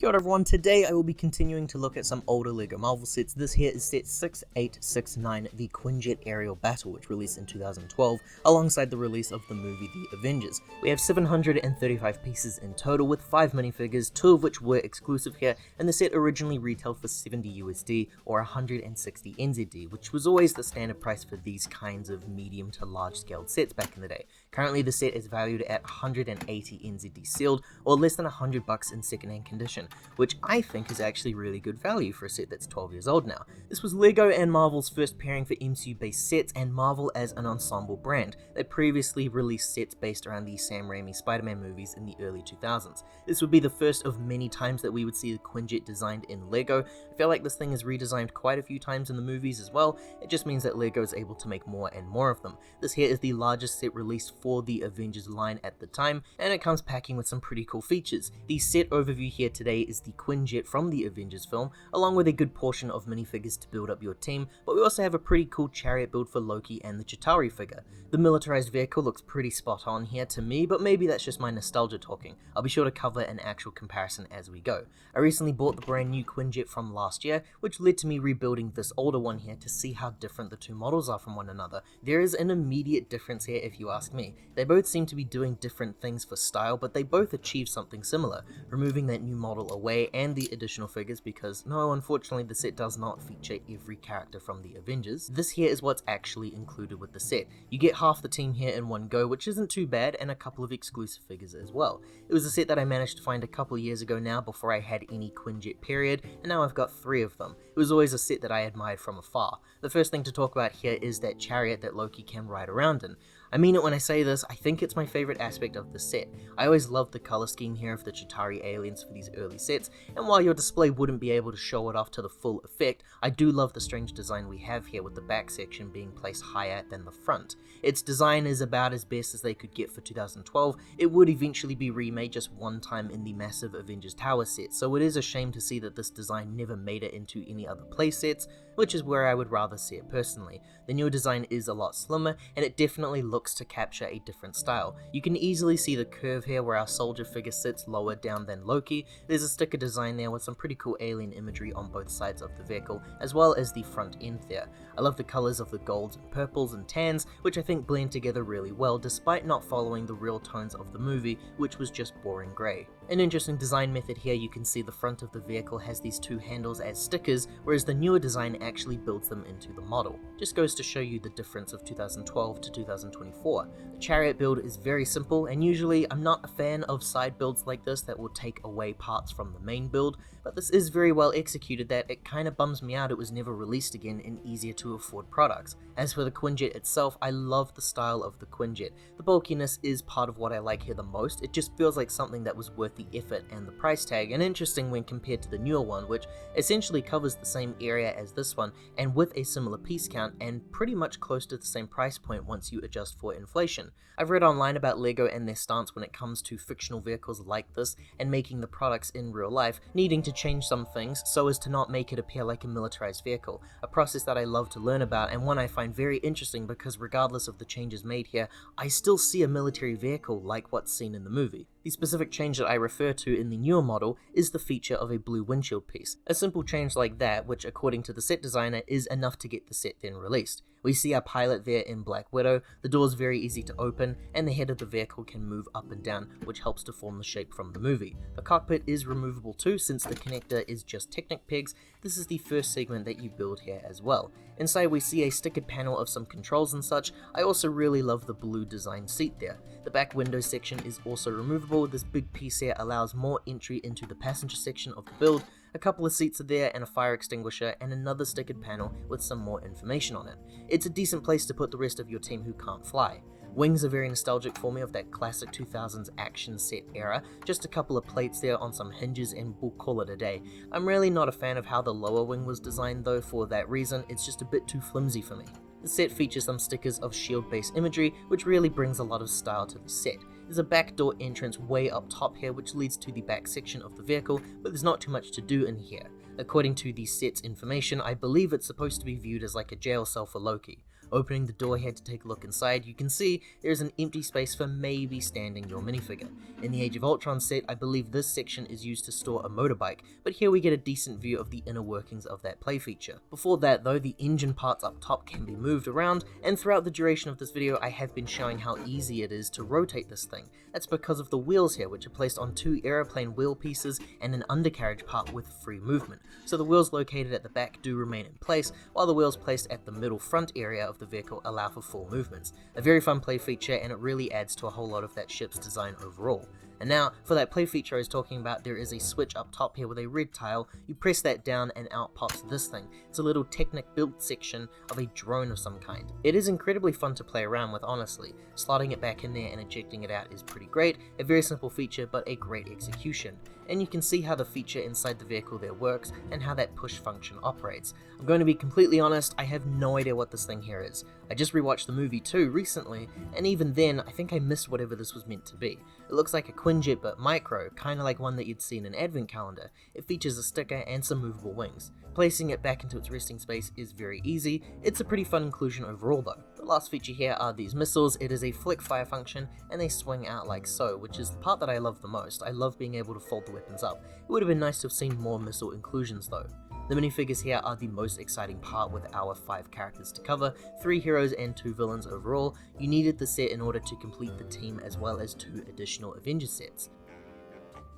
Kia ora everyone, today I will be continuing to look at some older LEGO Marvel sets. This here is set 6869, the Quinjet Aerial Battle, which released in 2012, alongside the release of the movie The Avengers. We have 735 pieces in total, with 5 minifigures, 2 of which were exclusive here, and the set originally retailed for 70 USD or 160 NZD, which was always the standard price for these kinds of medium to large scaled sets back in the day. Currently the set is valued at 180 NZD sealed, or less than $100 in second-hand condition, which I think is actually really good value for a set that's 12 years old now. This was LEGO and Marvel's first pairing for MCU-based sets, and Marvel as an ensemble brand. They previously released sets based around the Sam Raimi Spider-Man movies in the early 2000s. This would be the first of many times that we would see the Quinjet designed in LEGO. I feel like this thing is redesigned quite a few times in the movies as well. It just means that LEGO is able to make more and more of them. This here is the largest set released for the Avengers line at the time, and it comes packing with some pretty cool features. The set overview here today is the Quinjet from the Avengers film, along with a good portion of minifigures to build up your team, but we also have a pretty cool Chariot build for Loki and the Chitauri figure. The militarized vehicle looks pretty spot on here to me, but maybe that's just my nostalgia talking. I'll be sure to cover an actual comparison as we go. I recently bought the brand new Quinjet from last year, which led to me rebuilding this older one here to see how different the two models are from one another. There is an immediate difference here if you ask me. They both seem to be doing different things for style, but they both achieve something similar, removing that new model away and the additional figures, because no, unfortunately the set does not feature every character from the Avengers. This here is what's actually included with the set. You get half the team here in one go, which isn't too bad, and a couple of exclusive figures as well. It was a set that I managed to find a couple years ago now, before I had any Quinjet period, and now I've got 3 of them. It was always a set that I admired from afar. The first thing to talk about here is that Chariot that Loki can ride around in. I mean it when I say this, I think it's my favorite aspect of the set. I always loved the color scheme here of the Chitauri aliens for these early sets, and while your display wouldn't be able to show it off to the full effect, I do love the strange design we have here, with the back section being placed higher than the front. Its design is about as best as they could get for 2012. It would eventually be remade just one time in the massive Avengers Tower set, so it is a shame to see that this design never made it into any other playsets, which is where I would rather see it personally. The newer design is a lot slimmer, and it definitely looks to capture a different style. You can easily see the curve here where our soldier figure sits lower down than Loki. There's a sticker design there with some pretty cool alien imagery on both sides of the vehicle, as well as the front end there. I love the colors of the golds and purples and tans, which I think blend together really well, despite not following the real tones of the movie, which was just boring grey. An interesting design method here, you can see the front of the vehicle has these 2 handles as stickers, whereas the newer design actually builds them into the model. Just goes to show you the difference of 2012 to 2024. The Chariot build is very simple, and usually I'm not a fan of side builds like this that will take away parts from the main build, but this is very well executed that it kinda bums me out it was never released again in easier to afford products. As for the Quinjet itself, I love the style of the Quinjet. The bulkiness is part of what I like here the most. It just feels like something that was worth the effort and the price tag, and interesting when compared to the newer one, which essentially covers the same area as this one, and with a similar piece count, and pretty much close to the same price point once you adjust for inflation. I've read online about LEGO and their stance when it comes to fictional vehicles like this, and making the products in real life, needing to change some things so as to not make it appear like a militarized vehicle, a process that I love to learn about, and one I find very interesting because regardless of the changes made here, I still see a military vehicle like what's seen in the movie. The specific change that I refer to in the newer model is the feature of a blue windshield piece. A simple change like that, which according to the set designer is enough to get the set then released. We see our pilot there in Black Widow, the door is very easy to open, and the head of the vehicle can move up and down, which helps to form the shape from the movie. The cockpit is removable too, since the connector is just Technic pegs. This is the first segment that you build here as well. Inside we see a stickered panel of some controls and such. I also really love the blue design seat there. The back window section is also removable. This big piece here allows more entry into the passenger section of the build. A couple of seats are there and a fire extinguisher and another stickered panel with some more information on it. It's a decent place to put the rest of your team who can't fly. Wings are very nostalgic for me of that classic 2000s action set era, just a couple of plates there on some hinges and we'll call it a day. I'm really not a fan of how the lower wing was designed though. For that reason, it's just a bit too flimsy for me. The set features some stickers of shield-based imagery, which really brings a lot of style to the set. There's a back door entrance way up top here which leads to the back section of the vehicle, but there's not too much to do in here. According to the set's information, I believe it's supposed to be viewed as like a jail cell for Loki. Opening the door here to take a look inside, you can see there is an empty space for maybe standing your minifigure. In the Age of Ultron set, I believe this section is used to store a motorbike, but here we get a decent view of the inner workings of that play feature. Before that though, the engine parts up top can be moved around, and throughout the duration of this video I have been showing how easy it is to rotate this thing. That's because of the wheels here, which are placed on two aeroplane wheel pieces and an undercarriage part with free movement. So the wheels located at the back do remain in place, while the wheels placed at the middle front area of the vehicle allow for full movements. A very fun play feature, and it really adds to a whole lot of that ship's design overall. And now, for that play feature I was talking about, there is a switch up top here with a red tile. You press that down and out pops this thing. It's a little Technic build section of a drone of some kind. It is incredibly fun to play around with, honestly. Slotting it back in there and ejecting it out is pretty great. A very simple feature, but a great execution. And you can see how the feature inside the vehicle there works, and how that push function operates. I'm going to be completely honest, I have no idea what this thing here is. I just rewatched the movie too recently, and even then, I think I missed whatever this was meant to be. It looks like a Quinjet but micro, kinda like one that you'd see in an advent calendar. It features a sticker and some movable wings. Placing it back into its resting space is very easy. It's a pretty fun inclusion overall though. The last feature here are these missiles. It is a flick fire function, and they swing out like so, which is the part that I love the most. I love being able to fold the weapons up. It would have been nice to have seen more missile inclusions though. The minifigures here are the most exciting part with our 5 characters to cover, 3 heroes and 2 villains overall. You needed the set in order to complete the team, as well as 2 additional Avengers sets.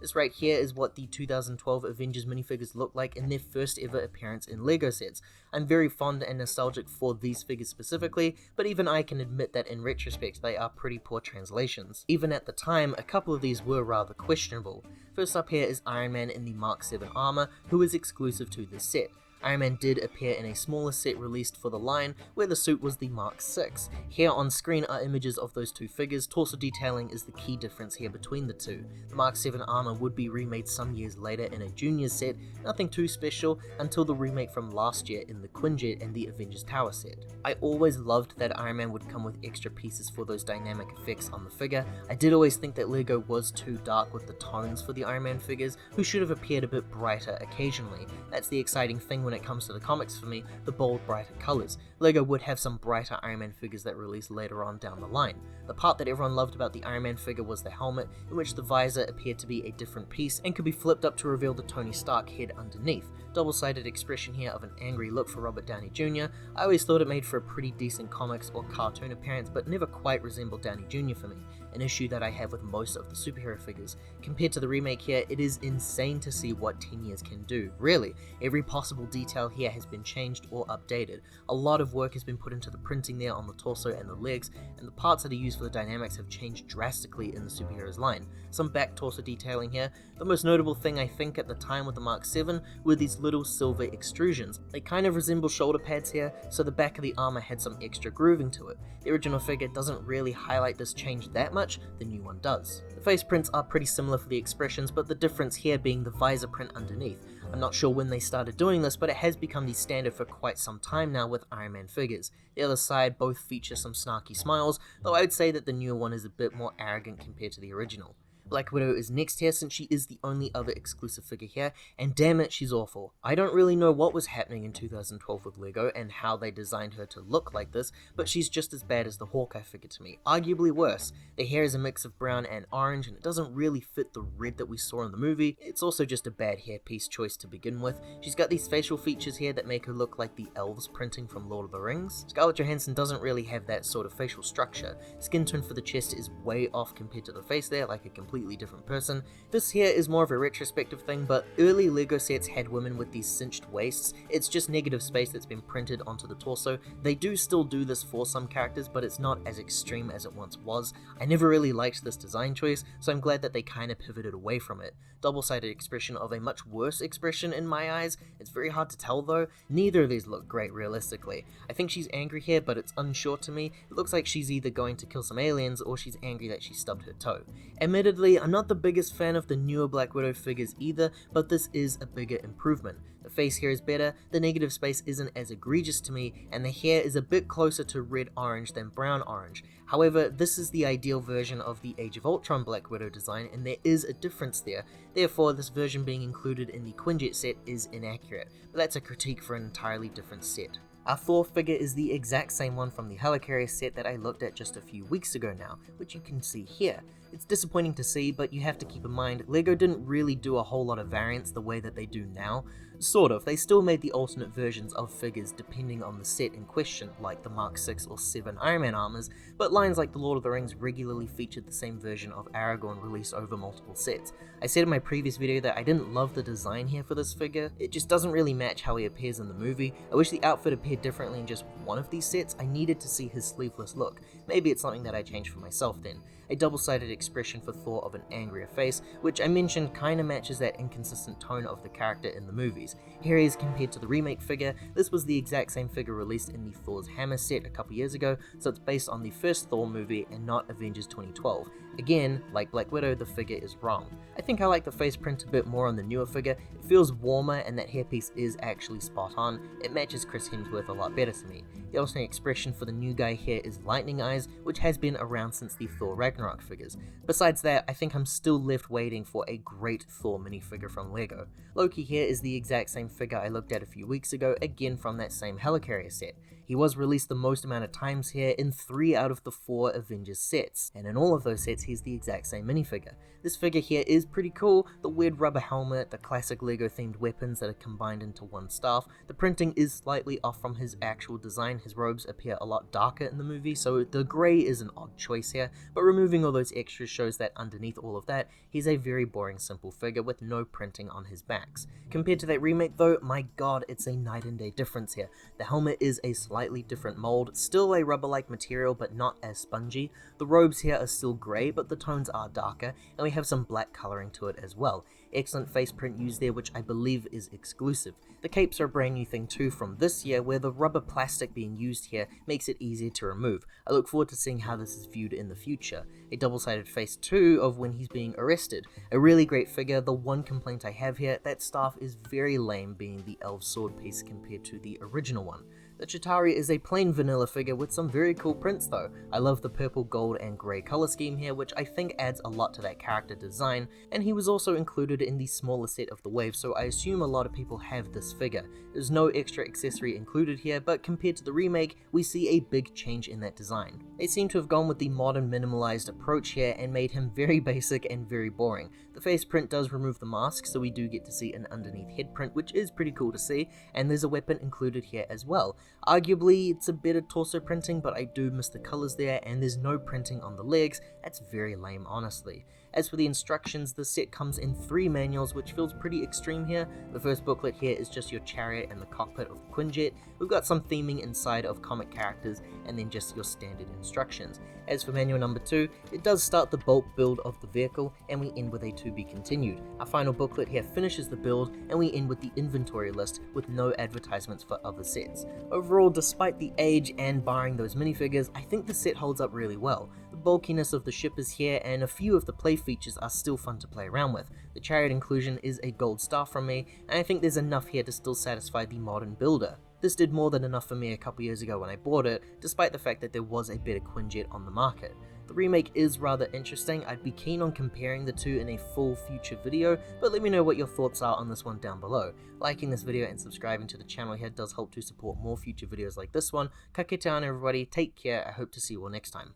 This right here is what the 2012 Avengers minifigures look like in their first ever appearance in LEGO sets. I'm very fond and nostalgic for these figures specifically, but even I can admit that in retrospect they are pretty poor translations. Even at the time, a couple of these were rather questionable. First up here is Iron Man in the Mark 7 armor, who is exclusive to this set. Iron Man did appear in a smaller set released for the line, where the suit was the Mark 6. Here on screen are images of those two figures. Torso detailing is the key difference here between the two. The Mark 7 armor would be remade some years later in a Junior set, nothing too special, until the remake from last year in the Quinjet and the Avengers Tower set. I always loved that Iron Man would come with extra pieces for those dynamic effects on the figure. I did always think that LEGO was too dark with the tones for the Iron Man figures, who should have appeared a bit brighter occasionally. That's the exciting thing when it comes to the comics for me, the bold, brighter colors. LEGO would have some brighter Iron Man figures that released later on down the line. The part that everyone loved about the Iron Man figure was the helmet, in which the visor appeared to be a different piece and could be flipped up to reveal the Tony Stark head underneath. Double-sided expression here of an angry look for Robert Downey Jr. I always thought it made for a pretty decent comics or cartoon appearance, but never quite resembled Downey Jr. for me, an issue that I have with most of the superhero figures. Compared to the remake here, it is insane to see what 10 years can do. Really, every possible detail here has been changed or updated. A lot of work has been put into the printing there on the torso and the legs, and the parts that are used for the dynamics have changed drastically in the superheroes line. Some back torso detailing here. The most notable thing I think at the time with the Mark 7 were these little silver extrusions. They kind of resemble shoulder pads here, so the back of the armor had some extra grooving to it. The original figure doesn't really highlight this change that much, the new one does. The face prints are pretty similar for the expressions, but the difference here being the visor print underneath. I'm not sure when they started doing this, but it has become the standard for quite some time now with Iron Man figures. The other side both feature some snarky smiles, though I would say that the newer one is a bit more arrogant compared to the original. Black Widow is next here since she is the only other exclusive figure here, and damn it, she's awful. I don't really know what was happening in 2012 with LEGO and how they designed her to look like this, but she's just as bad as the Hawkeye figure to me, arguably worse. The hair is a mix of brown and orange, and it doesn't really fit the red that we saw in the movie. It's also just a bad hairpiece choice to begin with. She's got these facial features here that make her look like the elves printing from Lord of the Rings. Scarlett Johansson doesn't really have that sort of facial structure. Skin tone for the chest is way off compared to the face there, like a completely different person. This here is more of a retrospective thing, but early LEGO sets had women with these cinched waists. It's just negative space that's been printed onto the torso. They do still do this for some characters, but it's not as extreme as it once was. I never really liked this design choice, so I'm glad that they kind of pivoted away from it. Double-sided expression of a much worse expression in my eyes. It's very hard to tell though. Neither of these look great realistically. I think she's angry here, but it's unsure to me. It looks like she's either going to kill some aliens or she's angry that she stubbed her toe. Admittedly, I'm not the biggest fan of the newer Black Widow figures either, but this is a bigger improvement. The face here is better, the negative space isn't as egregious to me, and the hair is a bit closer to red-orange than brown-orange. However, this is the ideal version of the Age of Ultron Black Widow design, and there is a difference there. Therefore, this version being included in the Quinjet set is inaccurate, but that's a critique for an entirely different set. Our Thor figure is the exact same one from the Helicarrier set that I looked at just a few weeks ago now, which you can see here. It's disappointing to see, but you have to keep in mind, LEGO didn't really do a whole lot of variants the way that they do now. Sort of, they still made the alternate versions of figures depending on the set in question, like the Mark 6 or 7 Iron Man armors, but lines like the Lord of the Rings regularly featured the same version of Aragorn released over multiple sets. I said in my previous video that I didn't love the design here for this figure, it just doesn't really match how he appears in the movie. I wish the outfit appeared differently in just one of these sets. I needed to see his sleeveless look. Maybe it's something that I changed for myself then. A double-sided expression for Thor of an angrier face, which I mentioned kinda matches that inconsistent tone of the character in the movies. Here he is compared to the remake figure. This was the exact same figure released in the Thor's Hammer set a couple years ago, so it's based on the first Thor movie and not Avengers 2012. Again, like Black Widow, the figure is wrong. I think I like the face print a bit more on the newer figure. It feels warmer and that hairpiece is actually spot on. It matches Chris Hemsworth a lot better to me. The alternate expression for the new guy here is lightning eyes, which has been around since the Thor Ragnarok figures. Besides that, I think I'm still left waiting for a great Thor minifigure from LEGO. Loki here is the exact same figure I looked at a few weeks ago, again from that same Helicarrier set. He was released the most amount of times here in 3 out of the 4 Avengers sets, and in all of those sets he's the exact same minifigure. This figure here is pretty cool, the weird rubber helmet, the classic LEGO themed weapons that are combined into one staff. The printing is slightly off from his actual design, his robes appear a lot darker in the movie, so the grey is an odd choice here, but removing all those extras shows that underneath all of that, he's a very boring simple figure with no printing on his backs. Compared to that remake though, my god, it's a night and day difference here. The helmet is a slightly different mold, still a rubber-like material but not as spongy. The robes here are still grey, but the tones are darker, and we have some black colouring to it as well. Excellent face print used there, which I believe is exclusive. The capes are a brand new thing too from this year, where the rubber plastic being used here makes it easier to remove. I look forward to seeing how this is viewed in the future. A double-sided face too of when he's being arrested. A really great figure. The one complaint I have here, that staff is very lame being the elf sword piece compared to the original one. The Chitauri is a plain vanilla figure with some very cool prints though. I love the purple, gold and grey colour scheme here, which I think adds a lot to that character design, and he was also included in the smaller set of the wave, so I assume a lot of people have this figure. There's no extra accessory included here, but compared to the remake, we see a big change in that design. They seem to have gone with the modern minimalized approach here and made him very basic and very boring. The face print does remove the mask, so we do get to see an underneath head print, which is pretty cool to see, and there's a weapon included here as well. Arguably, it's a better torso printing, but I do miss the colors there, and there's no printing on the legs. That's very lame, honestly. As for the instructions, the set comes in 3 manuals, which feels pretty extreme here. The first booklet here is just your chariot and the cockpit of the Quinjet. We've got some theming inside of comic characters, and then just your standard instructions. As for manual number 2, it does start the bulk build of the vehicle, and we end with a to be continued. Our final booklet here finishes the build, and we end with the inventory list with no advertisements for other sets. Overall, despite the age and barring those minifigures, I think the set holds up really well. The bulkiness of the ship is here, and a few of the play features are still fun to play around with. The chariot inclusion is a gold star from me, and I think there's enough here to still satisfy the modern builder. This did more than enough for me a couple years ago when I bought it, despite the fact that there was a better Quinjet on the market. The remake is rather interesting. I'd be keen on comparing the two in a full future video, but let me know what your thoughts are on this one down below. Liking this video and subscribing to the channel here does help to support more future videos like this one. Ka kite ana everybody, take care, I hope to see you all next time.